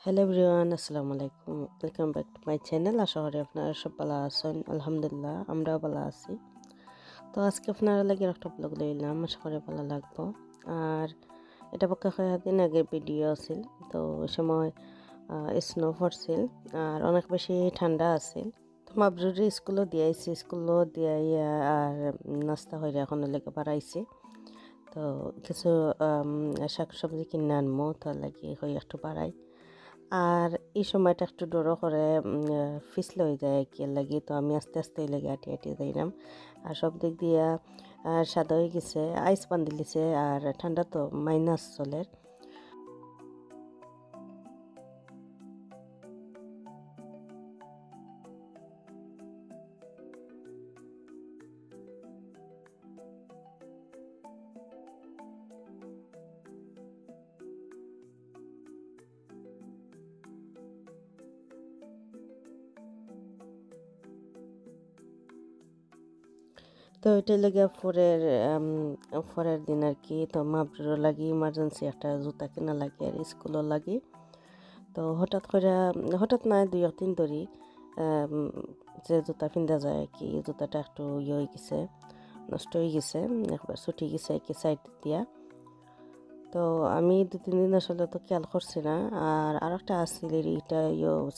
Hello everyone, আসসালামু আলাইকুম। Welcome back to my channel. আশা করি আপনারা সব ভালো আছেন। আলহামদুলিল্লাহ আমরাও ভালো আছি। তো আজকে আপনারা লাগে একটা ব্লগ লইলাম, আশা করি ভালো লাগবো। আর এটা পক্ষে কয়েকদিন আগে ভিডিও আছিল, তো ওই সময় স্নো পড়ছিল আর অনেক বেশি ঠান্ডা আছিল। তো মাবরুরি স্কুলও দিয়াইছি, স্কুলও দিয়াইয়া আর নাস্তা হয়ে এখন লেগে বাড়াইছি। তো কিছু শাক সবজি কিনে আনবো, তার লাগে হয়ে একটু বাড়াই। আর এই সময়টা একটু ডরও করে ফিসলে হয়ে যায় কি লাগি, তো আমি আস্তে আস্তে লেগে আটি আটি যাইলাম। আর সব দিক দিয়া সাদা হয়ে গেছে, আইস বান দিলিছে আর ঠান্ডা তো মাইনাস চলে। তো এটা লেগে পরের দিন আর কি, তো মাপড়ও লাগি ইমার্জেন্সি একটা জুতা কেনা লাগে আর স্কুলও লাগি। তো হঠাৎ নয় দুই একদিন ধরি যে জুতা পিন্ধা যায় আর কি, জুতাটা একটু হয়ে গেছে, নষ্ট হয়ে গেছে, একবার ছুটি গেছে আর কি সাইড দিয়া। তো আমি 2-3 দিন আসলে তো খেয়াল করছি না। আর একটা আসছিল এটা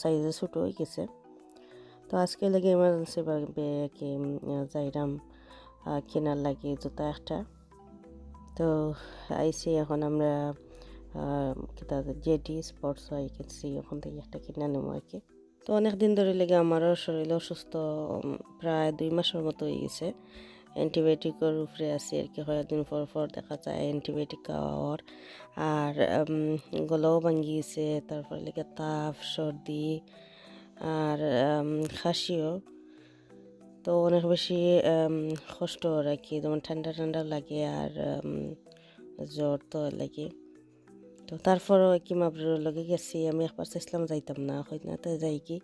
সাইজে ছোটো হয়ে গেছে। তো আজকে লেগে ইমার্জেন্সি ভাবে কি যাইরাম কেনার লাগে জুতা একটা। তো আইসি এখন আমরা কিতা জেডি স্পোর্টস হয় কিনছি, ওখান থেকে একটা কিনে নেবো আর কি। তো অনেক দিন ধরে লেগে আমারও শরীর অসুস্থ, প্রায় 2 মাসের মতো হয়ে গেছে। অ্যান্টিবায়োটিকের উপরে আছি আর কি, কয়েকদিন পর পর দেখা যায় অ্যান্টিবায়োটিক খাওয়ার। আর গলাও ভাঙ্গিয়েছে, তারপরে লেগে তাপ সর্দি আর খাসিও। তো অনেক বেশি কষ্ট আর কি, যেমন ঠান্ডা ঠান্ডা লাগে আর জ্বর তো লাগে। তো তারপরও কি মাবরুর লগে গেছি, আমি একবার চেয়েছিলাম যাইতাম না, হয় না তো যাই কি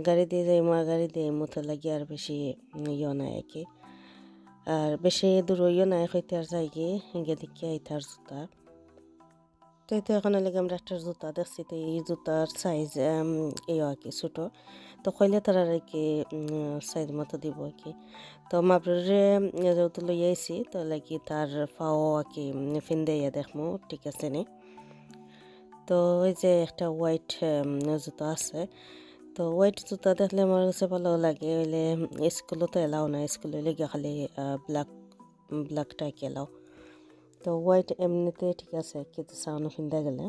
গাড়ি দিয়ে যাই, গাড়ি দিয়ে মতো লাগে আর বেশি নাই আর কি। আর বেশি দূর হইও নাই, হইতে আর যাই কি গিয়ে দেখি আইতার জুতা। তো এই তো এখন লাগে আমরা একটা জুতা দেখছি, তো এই জুতার সাইজ এই আর কি ছোটো। তো কইলে তারা আর কি সাইজ মতো দিব আর কি। তো মাপরে যেহেতু লই আইছি, তো লাগি তার পাও আর কি ফিন্দে দেখমু ঠিক আছে নি। তো ওই যে একটা হোয়াইট জুতা আছে, তো হোয়াইট জুতা দেখলে আমার কাছে ভালো লাগে। হইলে স্কুলও তো এলাও না, স্কুলে লেগে খালি ব্ল্যাকটাই এলাও। তো হোয়াইট এমনিতে ঠিক আছে, কিন্তু সাউন্ড ফিন্দা গেলে।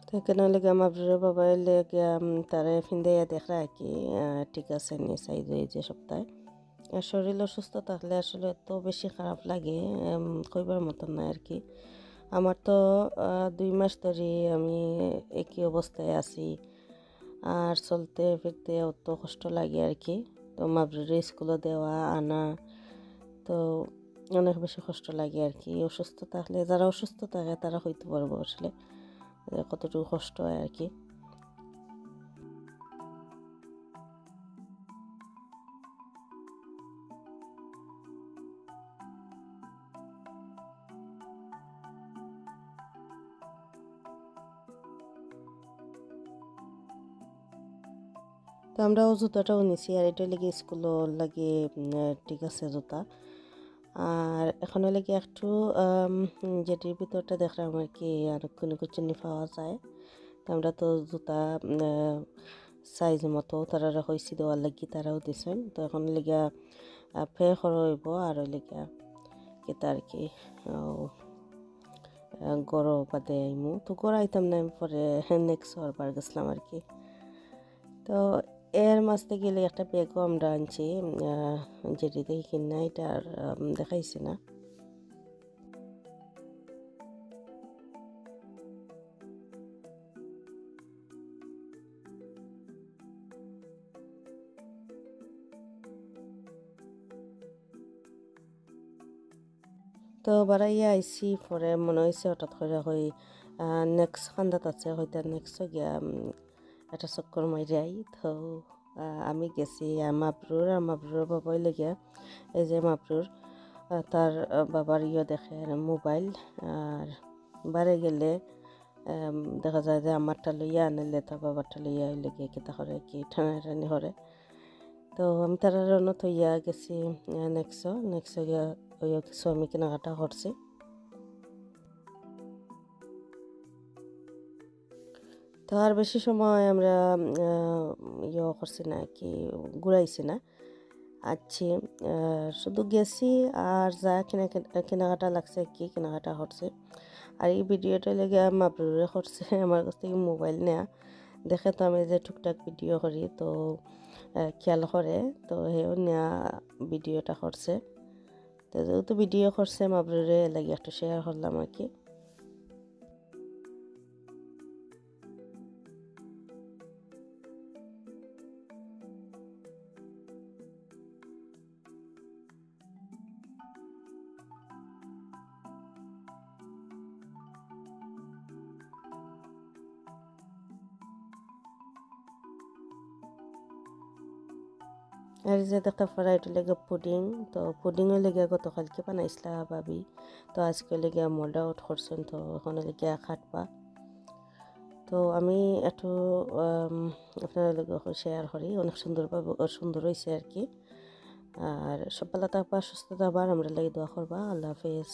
তো এখানে লেগে আমার বাবা লেগে তারা ফিন্দাইয়া দেখা আর কি ঠিক আছে নি সাইজ হয়ে যে সপ্তাহে। আর শরীর অসুস্থ থাকলে আসলে তো বেশি খারাপ লাগে, কইবার মতন না আর কি। আমার তো 2 মাস ধরে আমি একই অবস্থায় আছি, আর চলতে ফিরতে অত কষ্ট লাগে আর কি। তো মাবরুরে স্কুলে দেওয়া আনা, তো অনেক বেশি কষ্ট লাগে আর কি। অসুস্থ থাকলে, যারা অসুস্থ থাকে তারা হইতে পারবো আসলে কতটুকু কষ্ট হয় আর কি। তো আমরাও জুতাটাও নিছি, আর এটা লেগে স্কুলও লাগে ঠিক আছে জুতা। আর এখন লেগে একটু যেটির ভিতরটা দেখলাম আর কি, আর কোনো কিছু পাওয়া যায়। তো আমরা তো জুতা সাইজ মতো তারা হয়েছি দেওয়ার লাগি, তারাও দিছেন। তো এখন লেগে ফে হইব আর লেগে কেতা আর কি গড় বাদে আইমু। তো গড় আইতাম না, আমি পরে নেক্সট বার গেছিলাম আর কি। তো এর মাঝতে গেলে একটা ব্যাগও আমরা আনছি, যেটি দেখি কিনা এটা আর দেখাইছি না। তো বাড়াইয়া আইসি, পরে মনে হয়েছে হঠাৎ করে হই নেক্সট খান্দাত আছে, হয়তো নেক্সট গিয়া একটা চক্কর মারি আই। তো আমি গেছি মাবরুর, আর মাবরুর বাবাই লেগে এই যে মাবরুর তার বাবার দেখে মোবাইল। আর বারে গেলে দেখা যায় যে আমারটা লইয়া আনিলে তার বাবারটা লইয়া হইলে গিয়ে কিতা করে কি টানাটানি করে। তো আমি তার রান্না থইয়া গেছি নেক্সো গিয়া ওইও কিছু আমি কেনাকাটা করছি। তো আর বেশি সময় আমরা করছি না কি ঘুরাইছি না, আছি শুধু গেছি আর যা কেনাকাটা লাগছে কি কেনাকাটা করছে। আর এই ভিডিওটা লেগে মাবরুরে করছে আমার কাছ থেকে মোবাইল নেয়া দেখে। তো আমি যে টুকটাক ভিডিও করি তো খেয়াল করে, তো হেও নেয়া ভিডিওটা করছে। তো যেহেতু ভিডিও করছে মাবরুরে লাগে একটু শেয়ার করলাম আর কি। আর যে দেখা পড়া এটা লেগে পুডিং, তো পুডিংও লেগে গতকালকে বানাইছিলা ভাবি, তো আজকে লেগে মোল্ড আউট করছেন, তো ওখানে লেগে খাটবা। তো আমি একটু আপনার লগে শেয়ার করি, অনেক সুন্দর হয়েছে আর কি। আর সব ভালো থাকবা, সুস্থ থাকবা, আমরা লাগে দোয়া করবা। আল্লাহ হাফেজ।